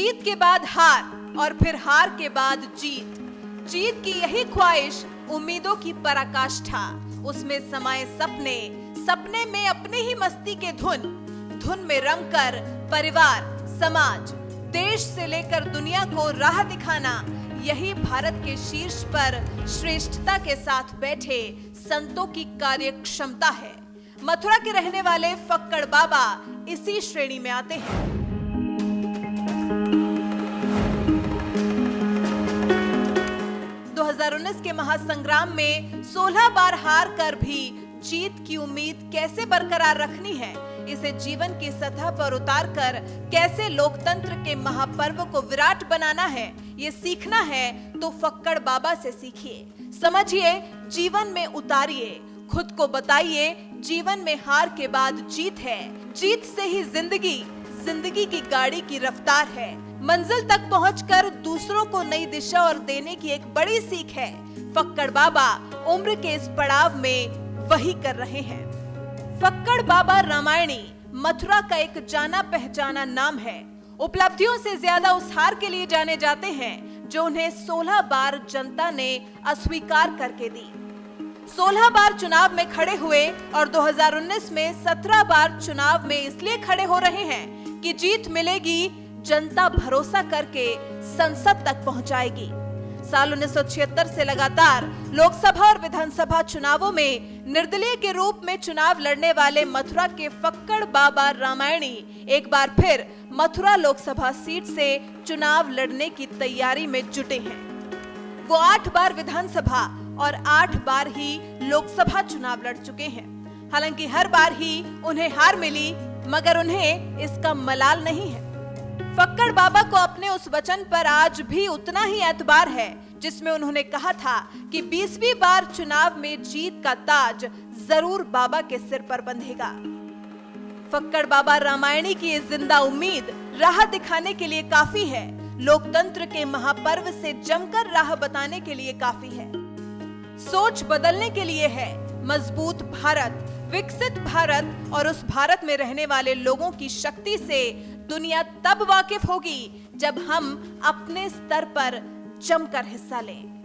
जीत के बाद हार और फिर हार के बाद जीत। जीत की यही ख्वाहिश उम्मीदों की पराकाष्ठा। उसमें समाये सपने, सपने में अपनी ही मस्ती के धुन में रमकर परिवार, समाज, देश से लेकर दुनिया को राह दिखाना, यही भारत के शीर्ष पर श्रेष्ठता के साथ बैठे संतों की कार्य क्षमता है। मथुरा के रहने वाले फक्कड़ बाबा इसी श्रेणी में आते हैं। के महासंग्राम में 16 बार हार कर भी जीत की उम्मीद कैसे बरकरार रखनी है, इसे जीवन की सतह पर उतार कर कैसे लोकतंत्र के महापर्व को विराट बनाना है, ये सीखना है तो फक्कड़ बाबा से सीखिए, समझिए, जीवन में उतारिए, खुद को बताइए जीवन में हार के बाद जीत है। जीत से ही जिंदगी की गाड़ी की रफ्तार है। मंजिल तक पहुंचकर दूसरों को नई दिशा और देने की एक बड़ी सीख है। फक्कड़ बाबा उम्र के इस पड़ाव में वही कर रहे हैं। फक्कड़ बाबा रामायणी मथुरा का एक जाना पहचाना नाम है। उपलब्धियों से ज्यादा उस हार के लिए जाने जाते हैं जो उन्हें 16 बार जनता ने अस्वीकार करके दी। 16 बार चुनाव में खड़े हुए और 2019 में 17 बार चुनाव में इसलिए खड़े हो रहे हैं कि जीत मिलेगी, जनता भरोसा करके संसद तक पहुंचाएगी। साल 1976 से लगातार लोकसभा और विधानसभा चुनावों में निर्दलीय के रूप में चुनाव लड़ने वाले मथुरा के फक्कड़ बाबा रामायणी एक बार फिर मथुरा लोकसभा सीट से चुनाव लड़ने की तैयारी में जुटे हैं। वो 8 बार विधानसभा और 8 बार ही लोकसभा चुनाव लड़ चुके हैं। हालांकि हर बार ही उन्हें हार मिली, मगर उन्हें इसका मलाल नहीं है। फक्कड़ बाबा को अपने उस वचन पर आज भी उतना ही एतबार है जिसमें उन्होंने कहा था कि 20वीं बार चुनाव में जीत का ताज जरूर बाबा के सिर पर बंधेगा। फक्कड़ बाबा रामायणी की ये जिंदा उम्मीद राह दिखाने के लिए काफी है, लोकतंत्र के महापर्व से जमकर राह बताने के लिए काफी है, सोच बदलने के लिए है। मजबूत भारत, विकसित भारत और उस भारत में रहने वाले लोगों की शक्ति से दुनिया तब वाकिफ होगी जब हम अपने स्तर पर जमकर हिस्सा लें।